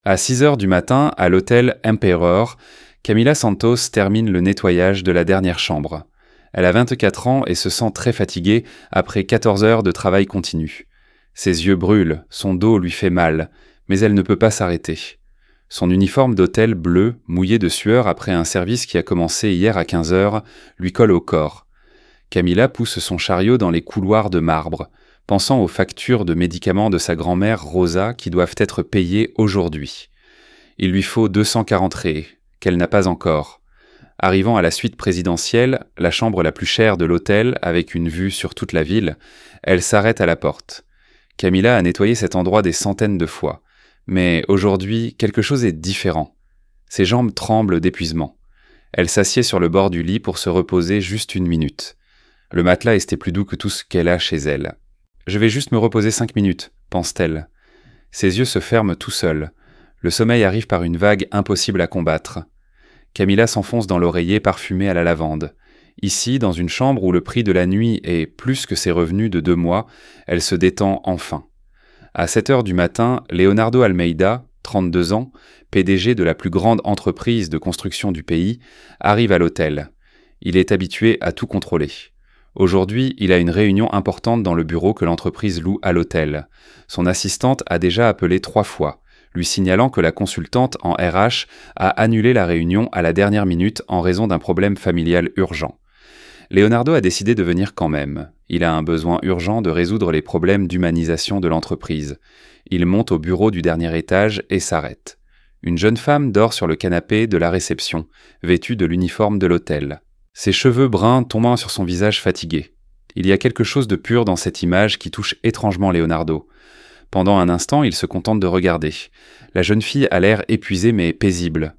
À 6 heures du matin, à l'hôtel Emperor, Camila Santos termine le nettoyage de la dernière chambre. Elle a 24 ans et se sent très fatiguée après 14 heures de travail continu. Ses yeux brûlent, son dos lui fait mal, mais elle ne peut pas s'arrêter. Son uniforme d'hôtel bleu, mouillé de sueur après un service qui a commencé hier à 15 heures, lui colle au corps. Camila pousse son chariot dans les couloirs de marbre, pensant aux factures de médicaments de sa grand-mère Rosa qui doivent être payées aujourd'hui. Il lui faut 240 raies, qu'elle n'a pas encore. Arrivant à la suite présidentielle, la chambre la plus chère de l'hôtel, avec une vue sur toute la ville, elle s'arrête à la porte. Camila a nettoyé cet endroit des centaines de fois. Mais aujourd'hui, quelque chose est différent. Ses jambes tremblent d'épuisement. Elle s'assied sur le bord du lit pour se reposer juste 1 minute. Le matelas était plus doux que tout ce qu'elle a chez elle. « Je vais juste me reposer 5 minutes », pense-t-elle. Ses yeux se ferment tout seuls. Le sommeil arrive par une vague impossible à combattre. Camila s'enfonce dans l'oreiller parfumé à la lavande. Ici, dans une chambre où le prix de la nuit est plus que ses revenus de 2 mois, elle se détend enfin. À 7 heures du matin, Leonardo Almeida, 32 ans, PDG de la plus grande entreprise de construction du pays, arrive à l'hôtel. Il est habitué à tout contrôler. Aujourd'hui, il a une réunion importante dans le bureau que l'entreprise loue à l'hôtel. Son assistante a déjà appelé 3 fois, lui signalant que la consultante en RH a annulé la réunion à la dernière minute en raison d'un problème familial urgent. Leonardo a décidé de venir quand même. Il a un besoin urgent de résoudre les problèmes d'humanisation de l'entreprise. Il monte au bureau du dernier étage et s'arrête. Une jeune femme dort sur le canapé de la réception, vêtue de l'uniforme de l'hôtel. Ses cheveux bruns tombant sur son visage fatigué. Il y a quelque chose de pur dans cette image qui touche étrangement Leonardo. Pendant un instant, il se contente de regarder. La jeune fille a l'air épuisée mais paisible.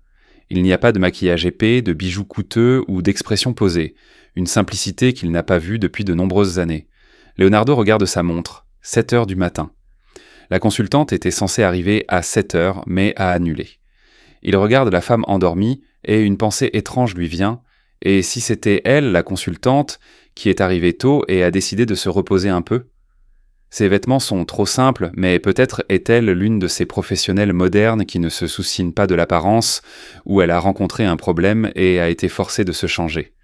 Il n'y a pas de maquillage épais, de bijoux coûteux ou d'expression posée. Une simplicité qu'il n'a pas vue depuis de nombreuses années. Leonardo regarde sa montre, 7 heures du matin. La consultante était censée arriver à 7 heures, mais a annulé. Il regarde la femme endormie et une pensée étrange lui vient. Et si c'était elle, la consultante, qui est arrivée tôt et a décidé de se reposer un peu ? Ses vêtements sont trop simples, mais peut-être est-elle l'une de ces professionnelles modernes qui ne se soucient pas de l'apparence, ou elle a rencontré un problème et a été forcée de se changer.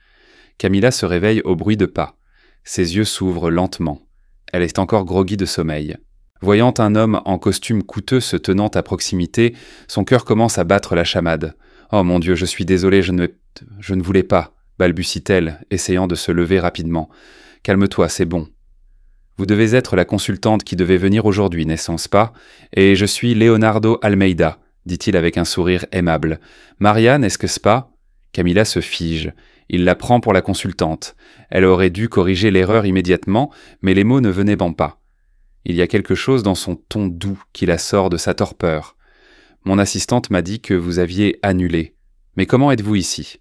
Camila se réveille au bruit de pas. Ses yeux s'ouvrent lentement. Elle est encore groggy de sommeil. Voyant un homme en costume coûteux se tenant à proximité, son cœur commence à battre la chamade. « Oh mon Dieu, je suis désolée, je ne voulais pas », balbutie-t-elle, essayant de se lever rapidement. « Calme-toi, c'est bon. » « Vous devez être la consultante qui devait venir aujourd'hui, n'est-ce pas ? Et je suis Leonardo Almeida, » dit-il avec un sourire aimable. « Maria, n'est-ce pas ?» Camila se fige. Il la prend pour la consultante. Elle aurait dû corriger l'erreur immédiatement, mais les mots ne venaient pas. Il y a quelque chose dans son ton doux qui la sort de sa torpeur. « Mon assistante m'a dit que vous aviez annulé. Mais comment êtes-vous ici ?»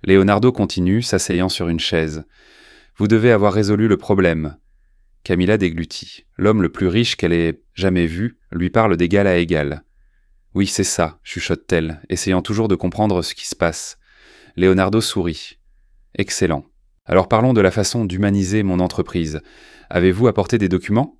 Leonardo continue, s'asseyant sur une chaise. « Vous devez avoir résolu le problème. » Camila déglutit. L'homme le plus riche qu'elle ait jamais vu lui parle d'égal à égal. « Oui, c'est ça, » chuchote-t-elle, essayant toujours de comprendre ce qui se passe. Leonardo sourit. « Excellent. Alors parlons de la façon d'humaniser mon entreprise. Avez-vous apporté des documents ?»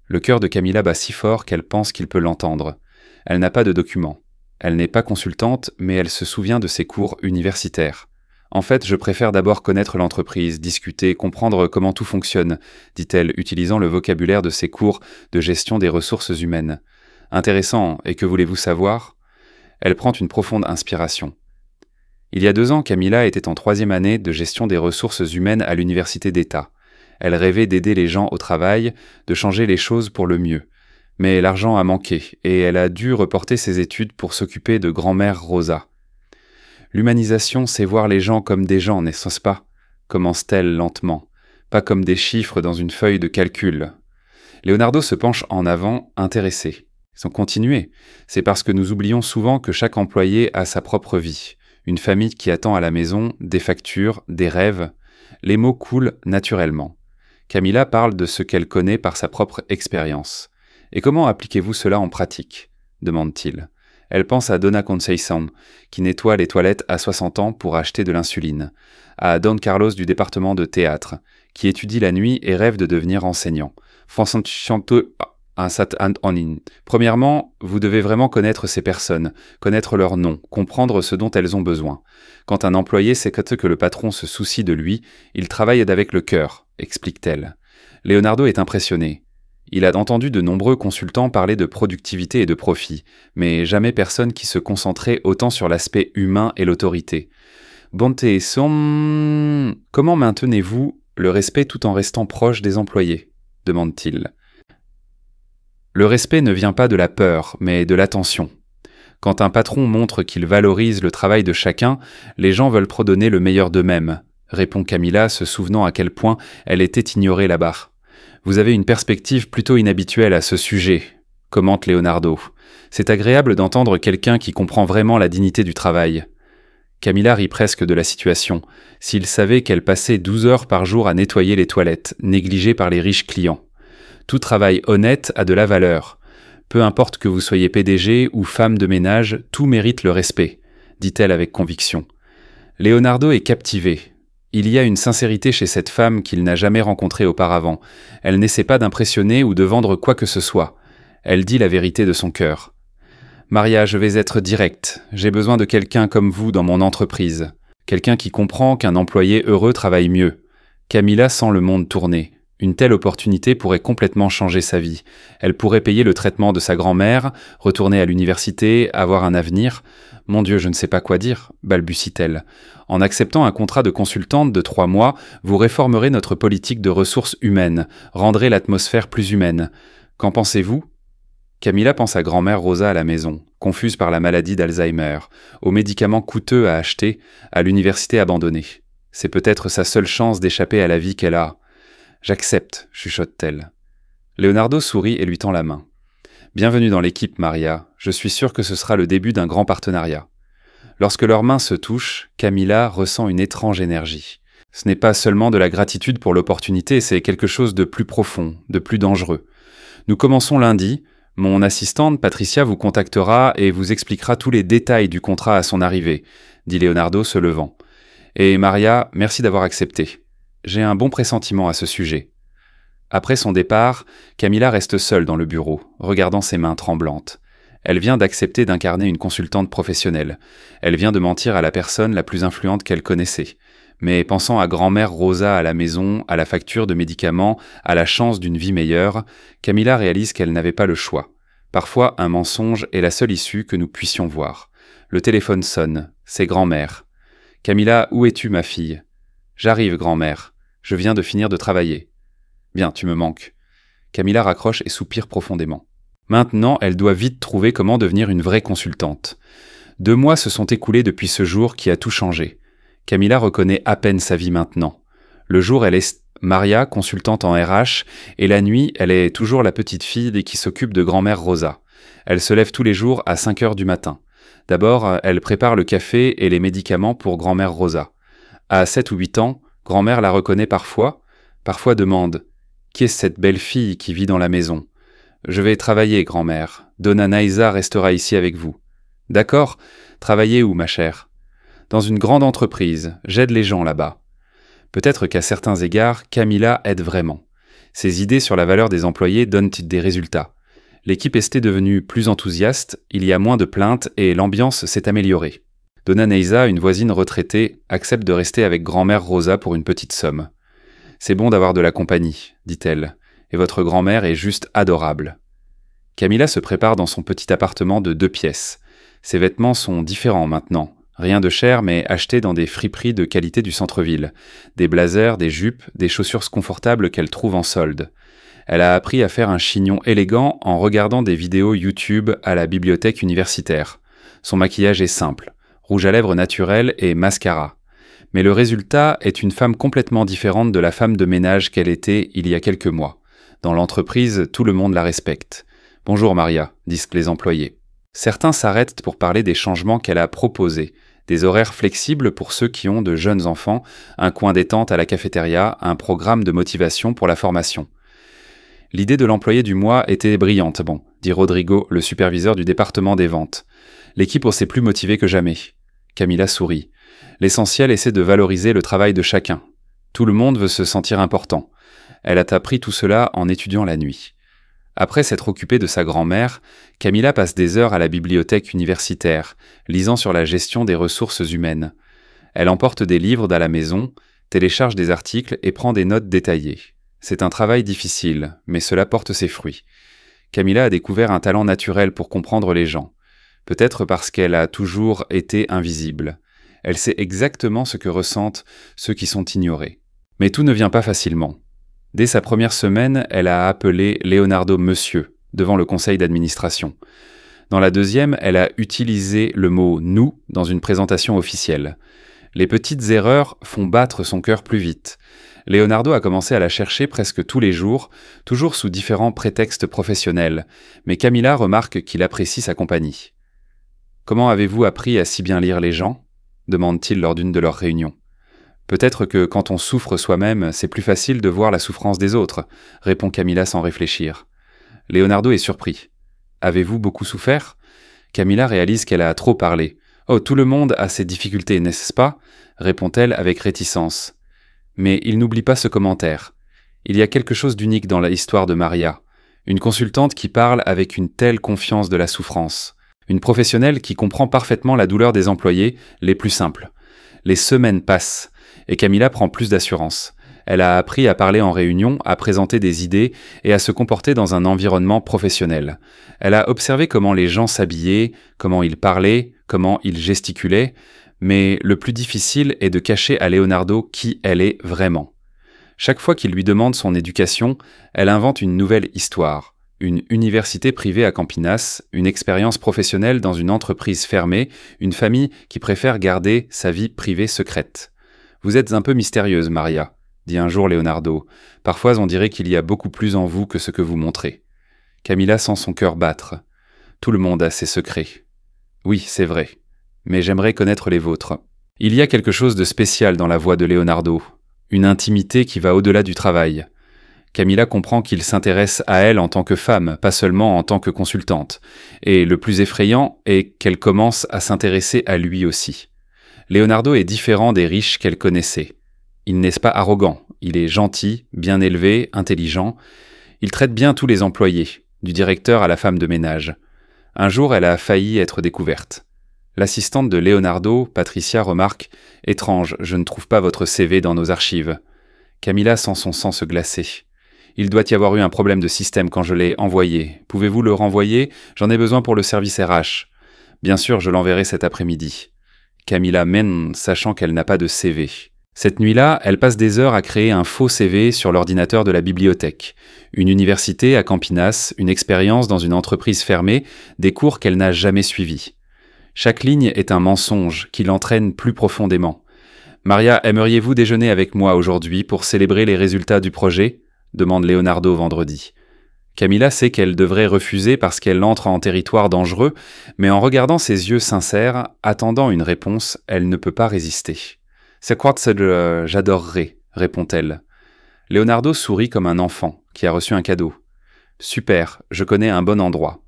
Le cœur de Camila bat si fort qu'elle pense qu'il peut l'entendre. Elle n'a pas de documents. Elle n'est pas consultante, mais elle se souvient de ses cours universitaires. En fait, je préfère d'abord connaître l'entreprise, discuter, comprendre comment tout fonctionne, dit-elle, utilisant le vocabulaire de ses cours de gestion des ressources humaines. Intéressant, et que voulez-vous savoir ? Elle prend une profonde inspiration. Il y a 2 ans, Camila était en 3e année de gestion des ressources humaines à l'université d'État. Elle rêvait d'aider les gens au travail, de changer les choses pour le mieux. Mais l'argent a manqué, et elle a dû reporter ses études pour s'occuper de grand-mère Rosa. L'humanisation, c'est voir les gens comme des gens, n'est-ce pas ? Commence-t-elle lentement, pas comme des chiffres dans une feuille de calcul. Leonardo se penche en avant, intéressé. Sans continuer, c'est parce que nous oublions souvent que chaque employé a sa propre vie, une famille qui attend à la maison, des factures, des rêves. Les mots coulent naturellement. Camila parle de ce qu'elle connaît par sa propre expérience. « Et comment appliquez-vous cela en pratique ?» demande-t-il. Elle pense à Donna Conceição, qui nettoie les toilettes à 60 ans pour acheter de l'insuline, à Don Carlos du département de théâtre, qui étudie la nuit et rêve de devenir enseignant. Premièrement, vous devez vraiment connaître ces personnes, connaître leurs noms, comprendre ce dont elles ont besoin. Quand un employé sait que le patron se soucie de lui, il travaille avec le cœur, explique-t-elle. Leonardo est impressionné. Il a entendu de nombreux consultants parler de productivité et de profit, mais jamais personne qui se concentrait autant sur l'aspect humain et l'autorité. Comment maintenez-vous le respect tout en restant proche des employés ? Demande-t-il. Le respect ne vient pas de la peur, mais de l'attention. Quand un patron montre qu'il valorise le travail de chacun, les gens veulent redonner le meilleur d'eux-mêmes, répond Camilla, se souvenant à quel point elle était ignorée là-bas. Vous avez une perspective plutôt inhabituelle à ce sujet, commente Leonardo. C'est agréable d'entendre quelqu'un qui comprend vraiment la dignité du travail. Camilla rit presque de la situation. S'il savait qu'elle passait 12 heures par jour à nettoyer les toilettes, négligées par les riches clients. Tout travail honnête a de la valeur. Peu importe que vous soyez PDG ou femme de ménage, tout mérite le respect, dit-elle avec conviction. Leonardo est captivé. Il y a une sincérité chez cette femme qu'il n'a jamais rencontrée auparavant. Elle n'essaie pas d'impressionner ou de vendre quoi que ce soit. Elle dit la vérité de son cœur. « Maria, je vais être directe. J'ai besoin de quelqu'un comme vous dans mon entreprise. Quelqu'un qui comprend qu'un employé heureux travaille mieux. » Camilla sent le monde tourner. Une telle opportunité pourrait complètement changer sa vie. Elle pourrait payer le traitement de sa grand-mère, retourner à l'université, avoir un avenir. « Mon Dieu, je ne sais pas quoi dire », balbutie-t-elle. « En acceptant un contrat de consultante de 3 mois, vous réformerez notre politique de ressources humaines, rendrez l'atmosphère plus humaine. Qu'en pensez-vous » Camilla pense à grand-mère Rosa à la maison, confuse par la maladie d'Alzheimer, aux médicaments coûteux à acheter, à l'université abandonnée. C'est peut-être sa seule chance d'échapper à la vie qu'elle a. « J'accepte », chuchote-t-elle. Leonardo sourit et lui tend la main. « Bienvenue dans l'équipe, Maria. Je suis sûr que ce sera le début d'un grand partenariat. » Lorsque leurs mains se touchent, Camilla ressent une étrange énergie. Ce n'est pas seulement de la gratitude pour l'opportunité, c'est quelque chose de plus profond, de plus dangereux. Nous commençons lundi. Mon assistante, Patricia, vous contactera et vous expliquera tous les détails du contrat à son arrivée, dit Leonardo se levant. Et Maria, merci d'avoir accepté. J'ai un bon pressentiment à ce sujet. Après son départ, Camilla reste seule dans le bureau, regardant ses mains tremblantes. Elle vient d'accepter d'incarner une consultante professionnelle. Elle vient de mentir à la personne la plus influente qu'elle connaissait. Mais pensant à grand-mère Rosa à la maison, à la facture de médicaments, à la chance d'une vie meilleure, Camilla réalise qu'elle n'avait pas le choix. Parfois, un mensonge est la seule issue que nous puissions voir. Le téléphone sonne. C'est grand-mère. « Camilla, où es-tu, ma fille ?»« J'arrive, grand-mère. Je viens de finir de travailler. »« Bien, tu me manques. » Camilla raccroche et soupire profondément. Maintenant, elle doit vite trouver comment devenir une vraie consultante. 2 mois se sont écoulés depuis ce jour qui a tout changé. Camilla reconnaît à peine sa vie maintenant. Le jour, elle est Maria, consultante en RH, et la nuit, elle est toujours la petite fille qui s'occupe de grand-mère Rosa. Elle se lève tous les jours à 5 heures du matin. D'abord, elle prépare le café et les médicaments pour grand-mère Rosa. À 7 ou 8 ans, grand-mère la reconnaît parfois demande « Qui est cette belle fille qui vit dans la maison ?»« Je vais travailler, grand-mère. Donna Naïsa restera ici avec vous. »« D'accord. Travailler où, ma chère ?»« Dans une grande entreprise. J'aide les gens là-bas. » Peut-être qu'à certains égards, Camilla aide vraiment. Ses idées sur la valeur des employés donnent des résultats. L'équipe est devenue plus enthousiaste, il y a moins de plaintes et l'ambiance s'est améliorée. Donna Neisa, une voisine retraitée, accepte de rester avec grand-mère Rosa pour une petite somme. « C'est bon d'avoir de la compagnie, dit-elle, et votre grand-mère est juste adorable. » Camilla se prépare dans son petit appartement de 2 pièces. Ses vêtements sont différents maintenant. Rien de cher, mais achetés dans des friperies de qualité du centre-ville. Des blazers, des jupes, des chaussures confortables qu'elle trouve en solde. Elle a appris à faire un chignon élégant en regardant des vidéos YouTube à la bibliothèque universitaire. Son maquillage est simple, rouge à lèvres naturel et mascara. Mais le résultat est une femme complètement différente de la femme de ménage qu'elle était il y a quelques mois. Dans l'entreprise, tout le monde la respecte. « Bonjour Maria », disent les employés. Certains s'arrêtent pour parler des changements qu'elle a proposés. Des horaires flexibles pour ceux qui ont de jeunes enfants, un coin détente à la cafétéria, un programme de motivation pour la formation. L'idée de l'employé du mois était brillante, dit Rodrigo, le superviseur du département des ventes. L'équipe s'est plus motivée que jamais. Camilla sourit. L'essentiel essaie de valoriser le travail de chacun. Tout le monde veut se sentir important. Elle a appris tout cela en étudiant la nuit. Après s'être occupée de sa grand-mère, Camilla passe des heures à la bibliothèque universitaire, lisant sur la gestion des ressources humaines. Elle emporte des livres à la maison, télécharge des articles et prend des notes détaillées. C'est un travail difficile, mais cela porte ses fruits. Camilla a découvert un talent naturel pour comprendre les gens. Peut-être parce qu'elle a toujours été invisible. Elle sait exactement ce que ressentent ceux qui sont ignorés. Mais tout ne vient pas facilement. Dès sa première semaine, elle a appelé Leonardo monsieur devant le conseil d'administration. Dans la deuxième, elle a utilisé le mot « nous » dans une présentation officielle. Les petites erreurs font battre son cœur plus vite. Leonardo a commencé à la chercher presque tous les jours, toujours sous différents prétextes professionnels, mais Camilla remarque qu'il apprécie sa compagnie. « Comment avez-vous appris à si bien lire les gens ?» demande-t-il lors d'une de leurs réunions. « Peut-être que quand on souffre soi-même, c'est plus facile de voir la souffrance des autres, répond Camilla sans réfléchir. Leonardo est surpris. Avez-vous beaucoup souffert ? Camilla réalise qu'elle a trop parlé. Oh, tout le monde a ses difficultés, n'est-ce pas ? Répond-elle avec réticence. Mais il n'oublie pas ce commentaire. Il y a quelque chose d'unique dans l'histoire de Maria. Une consultante qui parle avec une telle confiance de la souffrance. Une professionnelle qui comprend parfaitement la douleur des employés, les plus simples. Les semaines passent, et Camilla prend plus d'assurance. Elle a appris à parler en réunion, à présenter des idées et à se comporter dans un environnement professionnel. Elle a observé comment les gens s'habillaient, comment ils parlaient, comment ils gesticulaient, mais le plus difficile est de cacher à Leonardo qui elle est vraiment. Chaque fois qu'il lui demande son éducation, elle invente une nouvelle histoire. Une université privée à Campinas, une expérience professionnelle dans une entreprise fermée, une famille qui préfère garder sa vie privée secrète. « Vous êtes un peu mystérieuse, Maria », dit un jour Leonardo. « Parfois on dirait qu'il y a beaucoup plus en vous que ce que vous montrez. » Camilla sent son cœur battre. Tout le monde a ses secrets. Oui, c'est vrai. Mais j'aimerais connaître les vôtres. Il y a quelque chose de spécial dans la voix de Leonardo. Une intimité qui va au-delà du travail. Camilla comprend qu'il s'intéresse à elle en tant que femme, pas seulement en tant que consultante. Et le plus effrayant est qu'elle commence à s'intéresser à lui aussi. Leonardo est différent des riches qu'elle connaissait. Il n'est pas arrogant, il est gentil, bien élevé, intelligent. Il traite bien tous les employés, du directeur à la femme de ménage. Un jour, elle a failli être découverte. L'assistante de Leonardo, Patricia, remarque « Étrange, je ne trouve pas votre CV dans nos archives. » Camilla sent son sang se glacer. « Il doit y avoir eu un problème de système quand je l'ai envoyé. Pouvez-vous le renvoyer ? J'en ai besoin pour le service RH. » « Bien sûr, je l'enverrai cet après-midi. » Camilla mène, sachant qu'elle n'a pas de CV. Cette nuit-là, elle passe des heures à créer un faux CV sur l'ordinateur de la bibliothèque. Une université à Campinas, une expérience dans une entreprise fermée, des cours qu'elle n'a jamais suivis. Chaque ligne est un mensonge qui l'entraîne plus profondément. « Maria, aimeriez-vous déjeuner avec moi aujourd'hui pour célébrer les résultats du projet ?» demande Leonardo vendredi. Camilla sait qu'elle devrait refuser parce qu'elle entre en territoire dangereux, mais en regardant ses yeux sincères, attendant une réponse, elle ne peut pas résister. « C'est quoi que j'adorerais ?» répond-elle. Leonardo sourit comme un enfant qui a reçu un cadeau. « Super, je connais un bon endroit. »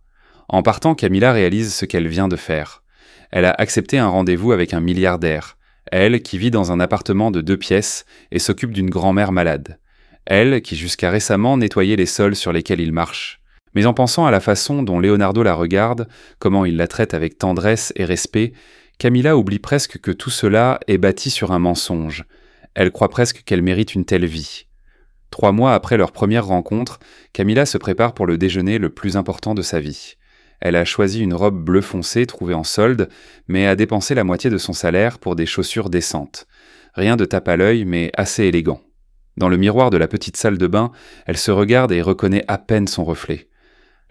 En partant, Camilla réalise ce qu'elle vient de faire. Elle a accepté un rendez-vous avec un milliardaire. Elle, qui vit dans un appartement de 2 pièces et s'occupe d'une grand-mère malade. Elle, qui jusqu'à récemment nettoyait les sols sur lesquels il marche. Mais en pensant à la façon dont Leonardo la regarde, comment il la traite avec tendresse et respect, Camilla oublie presque que tout cela est bâti sur un mensonge. Elle croit presque qu'elle mérite une telle vie. 3 mois après leur première rencontre, Camilla se prépare pour le déjeuner le plus important de sa vie. Elle a choisi une robe bleu foncé trouvée en solde, mais a dépensé la moitié de son salaire pour des chaussures décentes. Rien de tape à l'œil, mais assez élégant. Dans le miroir de la petite salle de bain, elle se regarde et reconnaît à peine son reflet.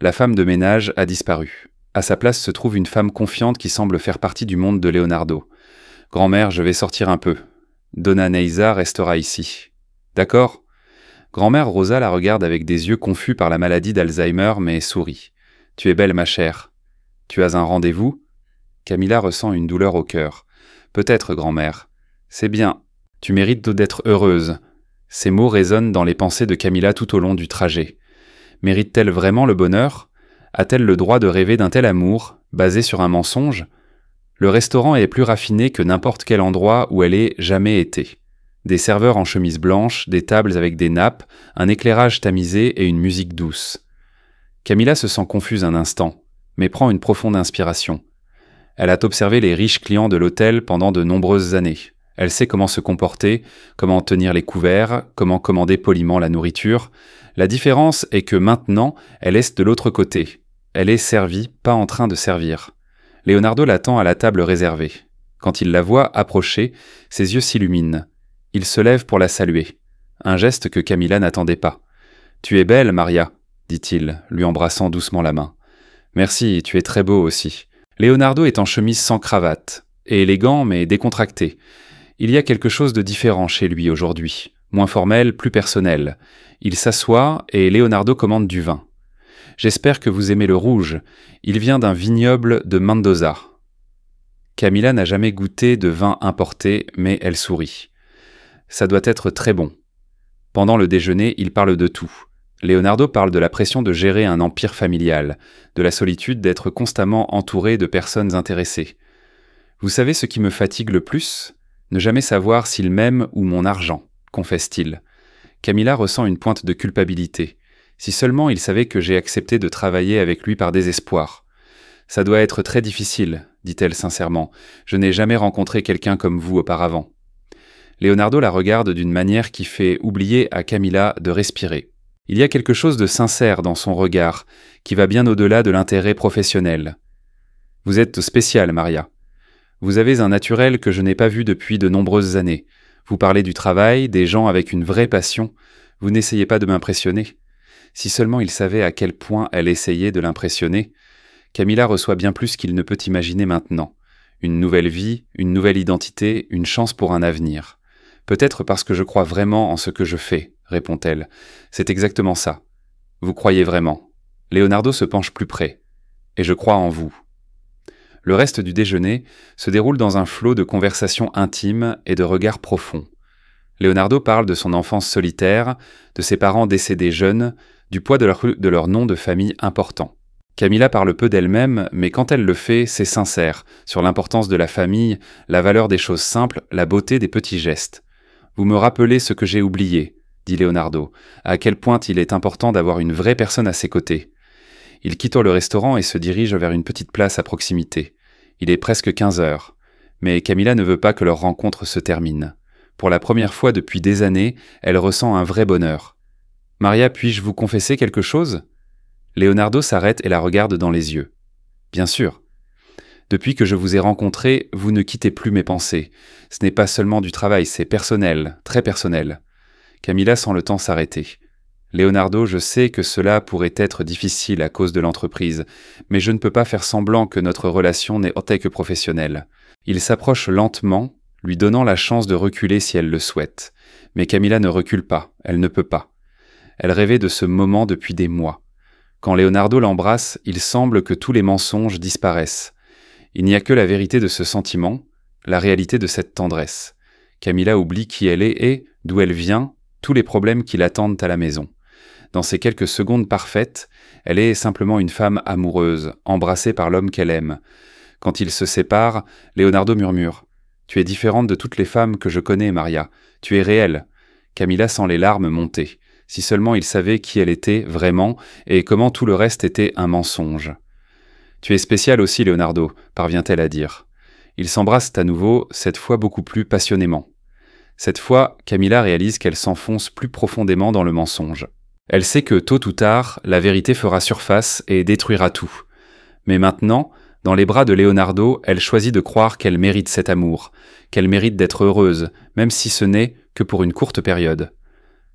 La femme de ménage a disparu. À sa place se trouve une femme confiante qui semble faire partie du monde de Leonardo. « Grand-mère, je vais sortir un peu. Donna Neisa restera ici. »« D'accord ?» Grand-mère Rosa la regarde avec des yeux confus par la maladie d'Alzheimer, mais sourit. « Tu es belle, ma chère. Tu as un rendez-vous ?» Camilla ressent une douleur au cœur. « Peut-être, grand-mère. C'est bien. Tu mérites d'être heureuse. » Ces mots résonnent dans les pensées de Camilla tout au long du trajet. Mérite-t-elle vraiment le bonheur ? A-t-elle le droit de rêver d'un tel amour, basé sur un mensonge ? Le restaurant est plus raffiné que n'importe quel endroit où elle ait jamais été. Des serveurs en chemise blanche, des tables avec des nappes, un éclairage tamisé et une musique douce. Camilla se sent confuse un instant, mais prend une profonde inspiration. Elle a observé les riches clients de l'hôtel pendant de nombreuses années. Elle sait comment se comporter, comment tenir les couverts, comment commander poliment la nourriture. La différence est que maintenant, elle est de l'autre côté. Elle est servie, pas en train de servir. Leonardo l'attend à la table réservée. Quand il la voit approcher, ses yeux s'illuminent. Il se lève pour la saluer. Un geste que Camilla n'attendait pas. « Tu es belle, Maria », dit-il, lui embrassant doucement la main. « Merci, tu es très beau aussi. » Leonardo est en chemise sans cravate, et élégant mais décontracté. Il y a quelque chose de différent chez lui aujourd'hui, moins formel, plus personnel. Il s'assoit et Leonardo commande du vin. « J'espère que vous aimez le rouge. Il vient d'un vignoble de Mendoza. » Camilla n'a jamais goûté de vin importé, mais elle sourit. « Ça doit être très bon. » Pendant le déjeuner, il parle de tout. Leonardo parle de la pression de gérer un empire familial, de la solitude d'être constamment entouré de personnes intéressées. « Vous savez ce qui me fatigue le plus ? Ne jamais savoir s'il m'aime ou mon argent, confesse-t-il. Camilla ressent une pointe de culpabilité. Si seulement il savait que j'ai accepté de travailler avec lui par désespoir. Ça doit être très difficile, dit-elle sincèrement. Je n'ai jamais rencontré quelqu'un comme vous auparavant. Leonardo la regarde d'une manière qui fait oublier à Camilla de respirer. Il y a quelque chose de sincère dans son regard, qui va bien au-delà de l'intérêt professionnel. Vous êtes spéciale, Maria. Vous avez un naturel que je n'ai pas vu depuis de nombreuses années. Vous parlez du travail, des gens avec une vraie passion. Vous n'essayez pas de m'impressionner. Si seulement il savait à quel point elle essayait de l'impressionner. Camilla reçoit bien plus qu'il ne peut imaginer maintenant. Une nouvelle vie, une nouvelle identité, une chance pour un avenir. Peut-être parce que je crois vraiment en ce que je fais, répond-elle. C'est exactement ça. Vous croyez vraiment. Leonardo se penche plus près. Et je crois en vous. Le reste du déjeuner se déroule dans un flot de conversations intimes et de regards profonds. Leonardo parle de son enfance solitaire, de ses parents décédés jeunes, du poids de leur nom de famille important. Camilla parle peu d'elle-même, mais quand elle le fait, c'est sincère, sur l'importance de la famille, la valeur des choses simples, la beauté des petits gestes. « Vous me rappelez ce que j'ai oublié », dit Leonardo, à quel point il est important d'avoir une vraie personne à ses côtés. Ils quittent le restaurant et se dirigent vers une petite place à proximité. Il est presque 15 heures. Mais Camilla ne veut pas que leur rencontre se termine. Pour la première fois depuis des années, elle ressent un vrai bonheur. « Maria, puis-je vous confesser quelque chose ?» Leonardo s'arrête et la regarde dans les yeux. « Bien sûr. Depuis que je vous ai rencontré, vous ne quittez plus mes pensées. Ce n'est pas seulement du travail, c'est personnel, très personnel. » Camilla sent le temps s'arrêter. « Leonardo, je sais que cela pourrait être difficile à cause de l'entreprise, mais je ne peux pas faire semblant que notre relation n'est que professionnelle. » Il s'approche lentement, lui donnant la chance de reculer si elle le souhaite. Mais Camilla ne recule pas, elle ne peut pas. Elle rêvait de ce moment depuis des mois. Quand Leonardo l'embrasse, il semble que tous les mensonges disparaissent. Il n'y a que la vérité de ce sentiment, la réalité de cette tendresse. Camilla oublie qui elle est et, d'où elle vient, tous les problèmes qui l'attendent à la maison. Dans ces quelques secondes parfaites, elle est simplement une femme amoureuse, embrassée par l'homme qu'elle aime. Quand ils se séparent, Leonardo murmure « Tu es différente de toutes les femmes que je connais, Maria. Tu es réelle. » Camilla sent les larmes monter. Si seulement il savait qui elle était vraiment et comment tout le reste était un mensonge. « Tu es spécial aussi, Leonardo, parvient-elle à dire. Ils s'embrassent à nouveau, cette fois beaucoup plus passionnément. Cette fois, Camilla réalise qu'elle s'enfonce plus profondément dans le mensonge. Elle sait que tôt ou tard, la vérité fera surface et détruira tout. Mais maintenant, dans les bras de Leonardo, elle choisit de croire qu'elle mérite cet amour, qu'elle mérite d'être heureuse, même si ce n'est que pour une courte période.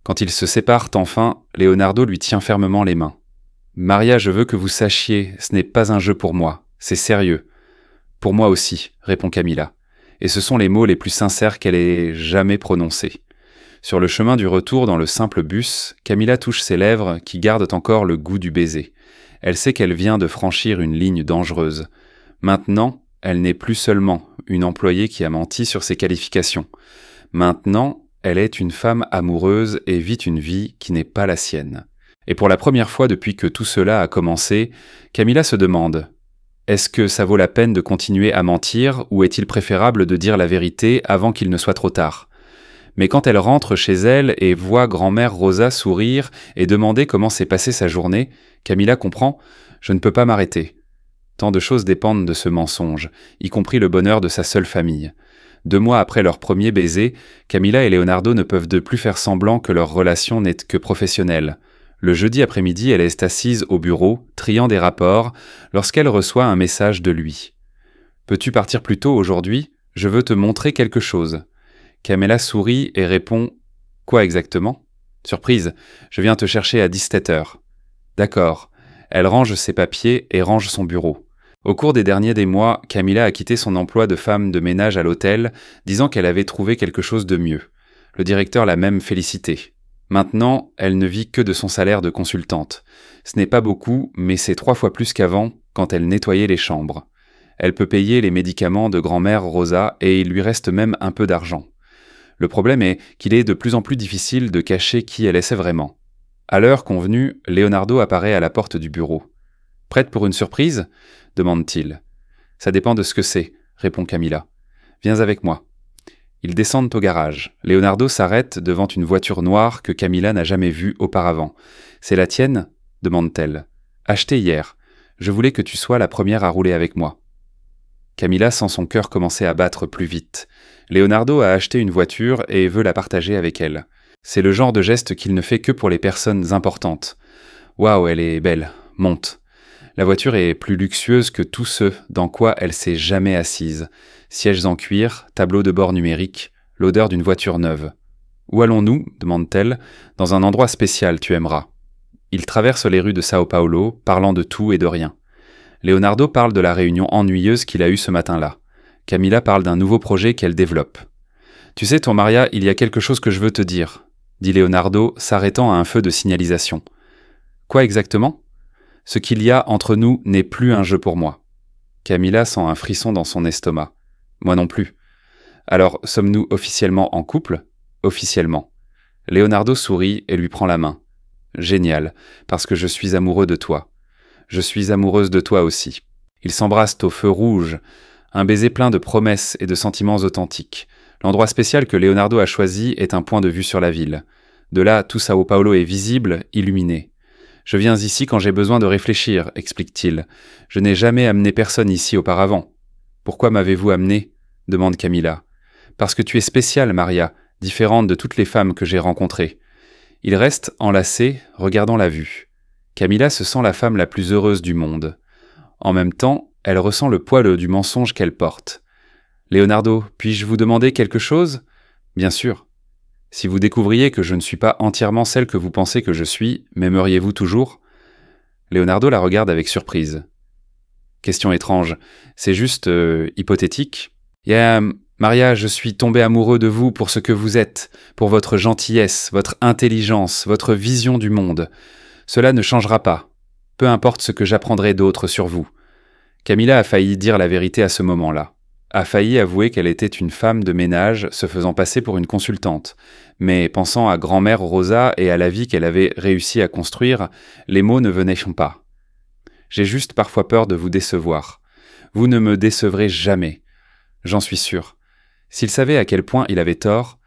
Quand ils se séparent enfin, Leonardo lui tient fermement les mains. « Maria, je veux que vous sachiez, ce n'est pas un jeu pour moi, c'est sérieux. »« Pour moi aussi, » répond Camilla. Et ce sont les mots les plus sincères qu'elle ait jamais prononcés. Sur le chemin du retour dans le simple bus, Camilla touche ses lèvres qui gardent encore le goût du baiser. Elle sait qu'elle vient de franchir une ligne dangereuse. Maintenant, elle n'est plus seulement une employée qui a menti sur ses qualifications. Maintenant, elle est une femme amoureuse et vit une vie qui n'est pas la sienne. Et pour la première fois depuis que tout cela a commencé, Camilla se demande « Est-ce que ça vaut la peine de continuer à mentir ou est-il préférable de dire la vérité avant qu'il ne soit trop tard ?» Mais quand elle rentre chez elle et voit grand-mère Rosa sourire et demander comment s'est passée sa journée, Camilla comprend « Je ne peux pas m'arrêter ». Tant de choses dépendent de ce mensonge, y compris le bonheur de sa seule famille. 2 mois après leur premier baiser, Camilla et Leonardo ne peuvent de plus faire semblant que leur relation n'est que professionnelle. Le jeudi après-midi, elle est assise au bureau, triant des rapports, lorsqu'elle reçoit un message de lui. « Peux-tu partir plus tôt aujourd'hui ? Je veux te montrer quelque chose. » Camilla sourit et répond « Quoi exactement ?»« Surprise, je viens te chercher à 17h. » D'accord. Elle range ses papiers et range son bureau. Au cours des derniers des mois, Camilla a quitté son emploi de femme de ménage à l'hôtel, disant qu'elle avait trouvé quelque chose de mieux. Le directeur l'a même félicitée. Maintenant, elle ne vit que de son salaire de consultante. Ce n'est pas beaucoup, mais c'est 3 fois plus qu'avant, quand elle nettoyait les chambres. Elle peut payer les médicaments de grand-mère Rosa et il lui reste même un peu d'argent. Le problème est qu'il est de plus en plus difficile de cacher qui elle essaie vraiment. À l'heure convenue, Leonardo apparaît à la porte du bureau. « Prête pour une surprise ?» demande-t-il. « Ça dépend de ce que c'est » répond Camilla. « Viens avec moi. » Ils descendent au garage. Leonardo s'arrête devant une voiture noire que Camilla n'a jamais vue auparavant. « C'est la tienne ?» demande-t-elle. « Achetée hier. Je voulais que tu sois la première à rouler avec moi. » Camilla sent son cœur commencer à battre plus vite. Leonardo a acheté une voiture et veut la partager avec elle. C'est le genre de geste qu'il ne fait que pour les personnes importantes. Waouh, elle est belle. Monte. La voiture est plus luxueuse que tous ceux dans quoi elle s'est jamais assise. Sièges en cuir, tableau de bord numérique, l'odeur d'une voiture neuve. « Où allons-nous » demande-t-elle. « Dans un endroit spécial, tu aimeras. » Ils traversent les rues de Sao Paulo, parlant de tout et de rien. Leonardo parle de la réunion ennuyeuse qu'il a eue ce matin-là. Camilla parle d'un nouveau projet qu'elle développe. « Tu sais, Maria, il y a quelque chose que je veux te dire » dit Leonardo, s'arrêtant à un feu de signalisation. « Quoi exactement ? » « Ce qu'il y a entre nous n'est plus un jeu pour moi. » Camilla sent un frisson dans son estomac. « Moi non plus. »« Alors, sommes-nous officiellement en couple ? » ?»« Officiellement. » Leonardo sourit et lui prend la main. « Génial, parce que je suis amoureux de toi. Je suis amoureuse de toi aussi. » Ils s'embrassent au feu rouge, un baiser plein de promesses et de sentiments authentiques. L'endroit spécial que Leonardo a choisi est un point de vue sur la ville. De là, tout Sao Paulo est visible, illuminé. « Je viens ici quand j'ai besoin de réfléchir, » explique-t-il. « Je n'ai jamais amené personne ici auparavant. »« Pourquoi m'avez-vous amené ?» demande Camilla. « Parce que tu es spéciale, Maria, différente de toutes les femmes que j'ai rencontrées. » Ils restent enlacés, regardant la vue. Camilla se sent la femme la plus heureuse du monde. En même temps, elle ressent le poids du mensonge qu'elle porte. « Leonardo, puis-je vous demander quelque chose ?»« Bien sûr. » « Si vous découvriez que je ne suis pas entièrement celle que vous pensez que je suis, m'aimeriez-vous toujours ?» Leonardo la regarde avec surprise. « Question étrange. C'est juste hypothétique. Maria, je suis tombé amoureux de vous pour ce que vous êtes, pour votre gentillesse, votre intelligence, votre vision du monde. Cela ne changera pas. Peu importe ce que j'apprendrai d'autre sur vous. » Camilla a failli dire la vérité à ce moment-là. A failli avouer qu'elle était une femme de ménage se faisant passer pour une consultante. Mais pensant à grand-mère Rosa et à la vie qu'elle avait réussi à construire, les mots ne venaient pas. « J'ai juste parfois peur de vous décevoir. Vous ne me décevrez jamais. J'en suis sûr. » S'il savait à quel point il avait tort,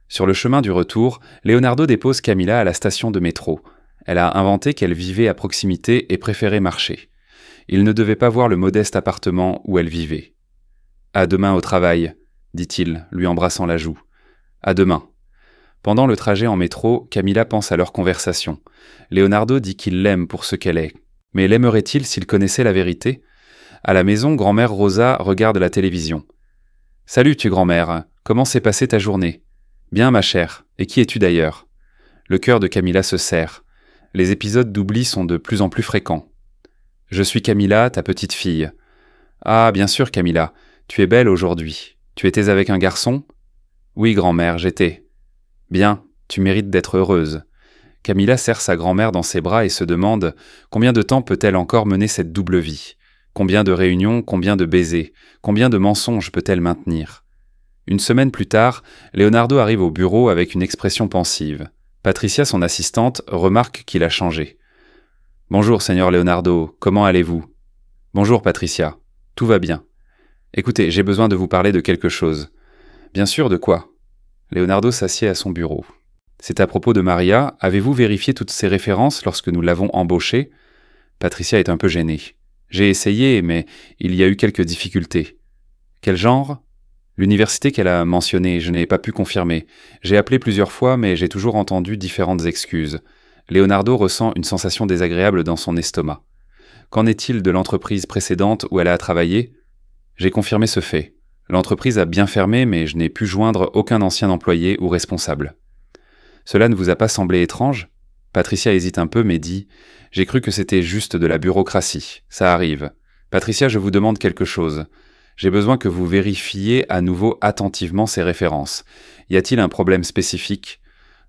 sur le chemin du retour, Leonardo dépose Camilla à la station de métro. Elle a inventé qu'elle vivait à proximité et préférait marcher. Il ne devait pas voir le modeste appartement où elle vivait. « À demain au travail, » dit-il, lui embrassant la joue. « À demain. » Pendant le trajet en métro, Camilla pense à leur conversation. Leonardo dit qu'il l'aime pour ce qu'elle est. Mais l'aimerait-il s'il connaissait la vérité ? À la maison, grand-mère Rosa regarde la télévision. « Salut, grand-mère. Comment s'est passée ta journée ? » ?»« Bien, ma chère. Et qui es-tu d'ailleurs ?» Le cœur de Camilla se serre. Les épisodes d'oubli sont de plus en plus fréquents. « Je suis Camilla, ta petite fille. »« Ah, bien sûr, Camilla. Tu es belle aujourd'hui. Tu étais avec un garçon ? » ?»« Oui, grand-mère, j'étais. »« Bien, tu mérites d'être heureuse. » Camilla serre sa grand-mère dans ses bras et se demande combien de temps peut-elle encore mener cette double vie ? Combien de réunions, combien de baisers, combien de mensonges peut-elle maintenir ? Une semaine plus tard, Leonardo arrive au bureau avec une expression pensive. Patricia, son assistante, remarque qu'il a changé. « Bonjour, Seigneur Leonardo, comment allez-vous ?»« Bonjour, Patricia. Tout va bien. Écoutez, j'ai besoin de vous parler de quelque chose. »« Bien sûr, de quoi ? » Leonardo s'assied à son bureau. C'est à propos de Maria. Avez-vous vérifié toutes ces références lorsque nous l'avons embauchée? Patricia est un peu gênée. J'ai essayé, mais il y a eu quelques difficultés. Quel genre? L'université qu'elle a mentionnée, je n'ai pas pu confirmer. J'ai appelé plusieurs fois, mais j'ai toujours entendu différentes excuses. Leonardo ressent une sensation désagréable dans son estomac. Qu'en est-il de l'entreprise précédente où elle a travaillé? J'ai confirmé ce fait. L'entreprise a bien fermé, mais je n'ai pu joindre aucun ancien employé ou responsable. Cela ne vous a pas semblé étrange? Patricia hésite un peu, mais dit « J'ai cru que c'était juste de la bureaucratie. Ça arrive. Patricia, je vous demande quelque chose. J'ai besoin que vous vérifiez à nouveau attentivement ces références. Y a-t-il un problème spécifique?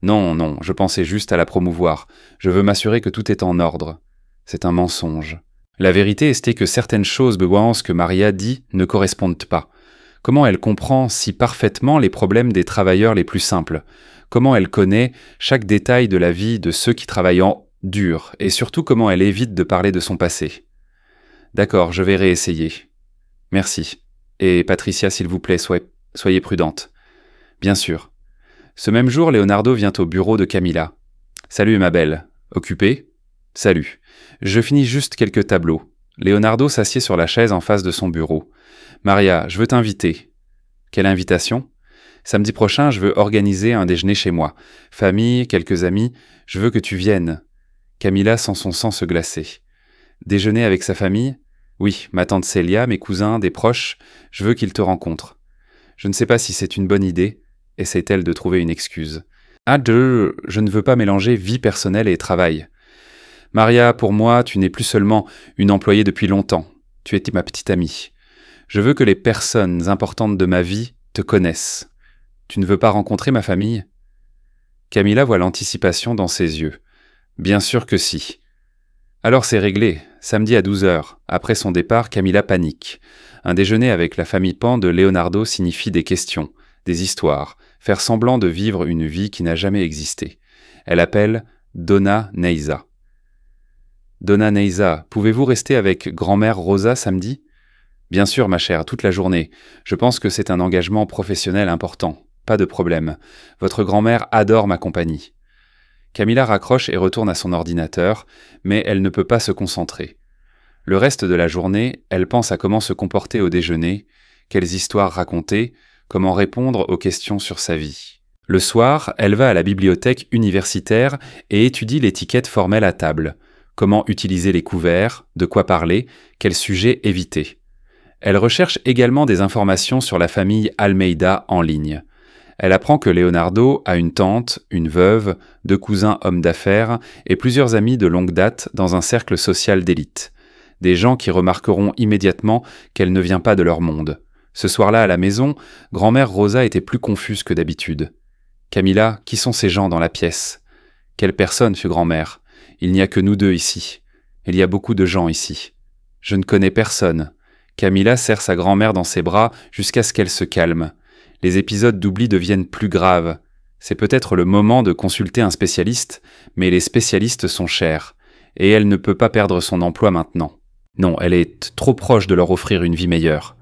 Non, je pensais juste à la promouvoir. Je veux m'assurer que tout est en ordre. C'est un mensonge. La vérité est que certaines choses que Maria dit ne correspondent pas. Comment elle comprend si parfaitement les problèmes des travailleurs les plus simples? Comment elle connaît chaque détail de la vie de ceux qui travaillent en dur, et surtout comment elle évite de parler de son passé? D'accord, je vais réessayer. Merci. Et Patricia, s'il vous plaît, soyez prudente. Bien sûr. Ce même jour, Leonardo vient au bureau de Camilla. Salut ma belle. Occupée? Salut. Je finis juste quelques tableaux. Leonardo s'assied sur la chaise en face de son bureau. Maria, je veux t'inviter. Quelle invitation? Samedi prochain, je veux organiser un déjeuner chez moi. Famille, quelques amis, je veux que tu viennes. Camilla sent son sang se glacer. Déjeuner avec sa famille? Oui, ma tante Célia, mes cousins, des proches, je veux qu'ils te rencontrent. Je ne sais pas si c'est une bonne idée, essaie-t-elle de trouver une excuse. Je ne veux pas mélanger vie personnelle et travail. Maria, pour moi, tu n'es plus seulement une employée depuis longtemps. Tu étais ma petite amie. Je veux que les personnes importantes de ma vie te connaissent. Tu ne veux pas rencontrer ma famille? Camilla voit l'anticipation dans ses yeux. Bien sûr que si. Alors c'est réglé. Samedi à 12h. Après son départ, Camilla panique. Un déjeuner avec la famille Pan de Leonardo signifie des questions, des histoires, faire semblant de vivre une vie qui n'a jamais existé. Elle appelle Donna Neisa. Donna Neisa, pouvez-vous rester avec grand-mère Rosa samedi? Bien sûr, ma chère, toute la journée. Je pense que c'est un engagement professionnel important. Pas de problème. Votre grand-mère adore ma compagnie. Camilla raccroche et retourne à son ordinateur, mais elle ne peut pas se concentrer. Le reste de la journée, elle pense à comment se comporter au déjeuner, quelles histoires raconter, comment répondre aux questions sur sa vie. Le soir, elle va à la bibliothèque universitaire et étudie l'étiquette formelle à table. Comment utiliser les couverts, de quoi parler, quels sujets éviter. Elle recherche également des informations sur la famille Almeida en ligne. Elle apprend que Leonardo a une tante, une veuve, 2 cousins hommes d'affaires et plusieurs amis de longue date dans un cercle social d'élite. Des gens qui remarqueront immédiatement qu'elle ne vient pas de leur monde. Ce soir-là, à la maison, grand-mère Rosa était plus confuse que d'habitude. « Camilla, qui sont ces gens dans la pièce ?»« Quelle personne, fut grand-mère ? Il n'y a que nous deux ici. Il y a beaucoup de gens ici. Je ne connais personne. » Camilla serre sa grand-mère dans ses bras jusqu'à ce qu'elle se calme. Les épisodes d'oubli deviennent plus graves. C'est peut-être le moment de consulter un spécialiste, mais les spécialistes sont chers, et elle ne peut pas perdre son emploi maintenant. Non, elle est trop proche de leur offrir une vie meilleure.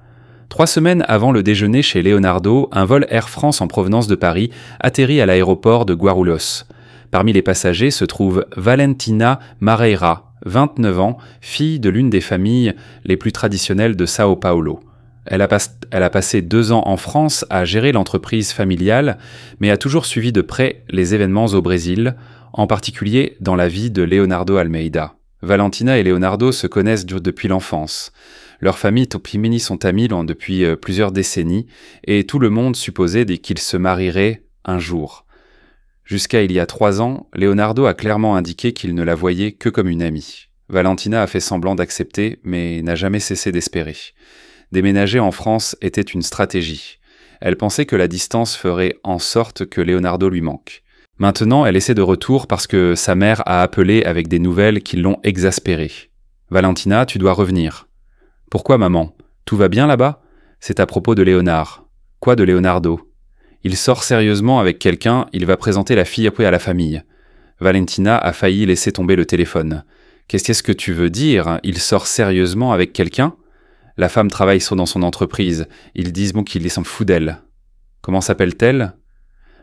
3 semaines avant le déjeuner chez Leonardo, un vol Air France en provenance de Paris atterrit à l'aéroport de Guarulhos. Parmi les passagers se trouve Valentina Mareira, 29 ans, fille de l'une des familles les plus traditionnelles de Sao Paulo. Elle a passé 2 ans en France à gérer l'entreprise familiale, mais a toujours suivi de près les événements au Brésil, en particulier dans la vie de Leonardo Almeida. Valentina et Leonardo se connaissent depuis l'enfance. Leurs familles Topimini sont amies depuis plusieurs décennies, et tout le monde supposait qu'ils se marieraient un jour. Jusqu'à il y a 3 ans, Leonardo a clairement indiqué qu'il ne la voyait que comme une amie. Valentina a fait semblant d'accepter, mais n'a jamais cessé d'espérer. Déménager en France était une stratégie. Elle pensait que la distance ferait en sorte que Leonardo lui manque. Maintenant, elle essaie de retour parce que sa mère a appelé avec des nouvelles qui l'ont exaspérée. « Valentina, tu dois revenir. »« Pourquoi, maman? Tout va bien là-bas ?» ?»« C'est à propos de Léonard. »« Quoi de Leonardo ? » ?»« Il sort sérieusement avec quelqu'un, il va présenter la fille après à la famille. » Valentina a failli laisser tomber le téléphone. « Qu'est-ce que tu veux dire? Il sort sérieusement avec quelqu'un ?» La femme travaille dans son entreprise. Ils disent qu'il s'en fout d'elle. Comment s'appelle-t-elle?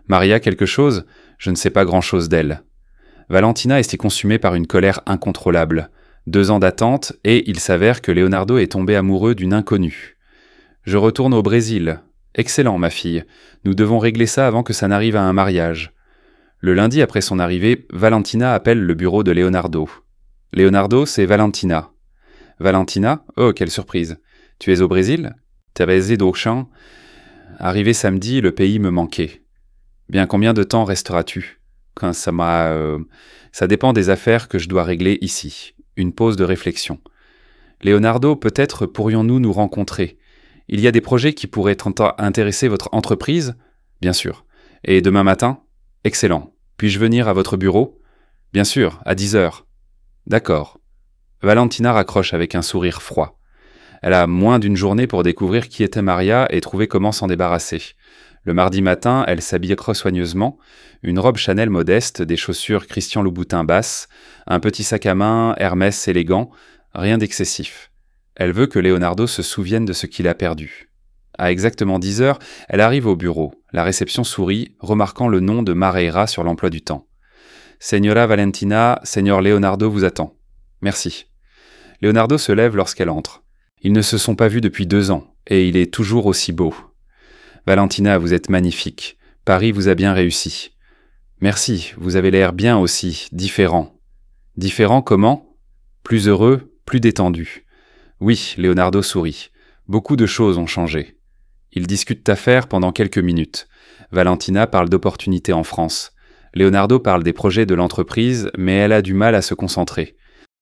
Maria quelque chose? Je ne sais pas grand-chose d'elle. Valentina était consumée par une colère incontrôlable. 2 ans d'attente et il s'avère que Leonardo est tombé amoureux d'une inconnue. Je retourne au Brésil. Excellent, ma fille. Nous devons régler ça avant que ça n'arrive à un mariage. Le lundi après son arrivée, Valentina appelle le bureau de Leonardo. Leonardo, c'est Valentina. Valentina? Oh, quelle surprise. Tu es au Brésil? Thérèse d'Auchan. Arrivé samedi, le pays me manquait. Bien, combien de temps resteras-tu? Ça dépend des affaires que je dois régler ici. Une pause de réflexion. Leonardo, peut-être pourrions-nous nous rencontrer. Il y a des projets qui pourraient intéresser votre entreprise? Bien sûr. Et demain matin? Excellent. Puis-je venir à votre bureau? Bien sûr, à 10 heures. D'accord. Valentina raccroche avec un sourire froid. Elle a moins d'une journée pour découvrir qui était Maria et trouver comment s'en débarrasser. Le mardi matin, elle s'habille soigneusement, une robe Chanel modeste, des chaussures Christian Louboutin basses, un petit sac à main Hermès élégant, rien d'excessif. Elle veut que Leonardo se souvienne de ce qu'il a perdu. À exactement 10 heures, elle arrive au bureau. La réception sourit, remarquant le nom de Mareira sur l'emploi du temps. « Señora Valentina, Señor Leonardo vous attend. »« Merci. » Leonardo se lève lorsqu'elle entre. Ils ne se sont pas vus depuis 2 ans, et il est toujours aussi beau. « Valentina, vous êtes magnifique. Paris vous a bien réussi. »« Merci, vous avez l'air bien aussi, différent. »« Différent comment ? Plus heureux, plus détendu. » Oui, Leonardo sourit. Beaucoup de choses ont changé. Ils discutent affaires pendant quelques minutes. Valentina parle d'opportunités en France. Leonardo parle des projets de l'entreprise, mais elle a du mal à se concentrer.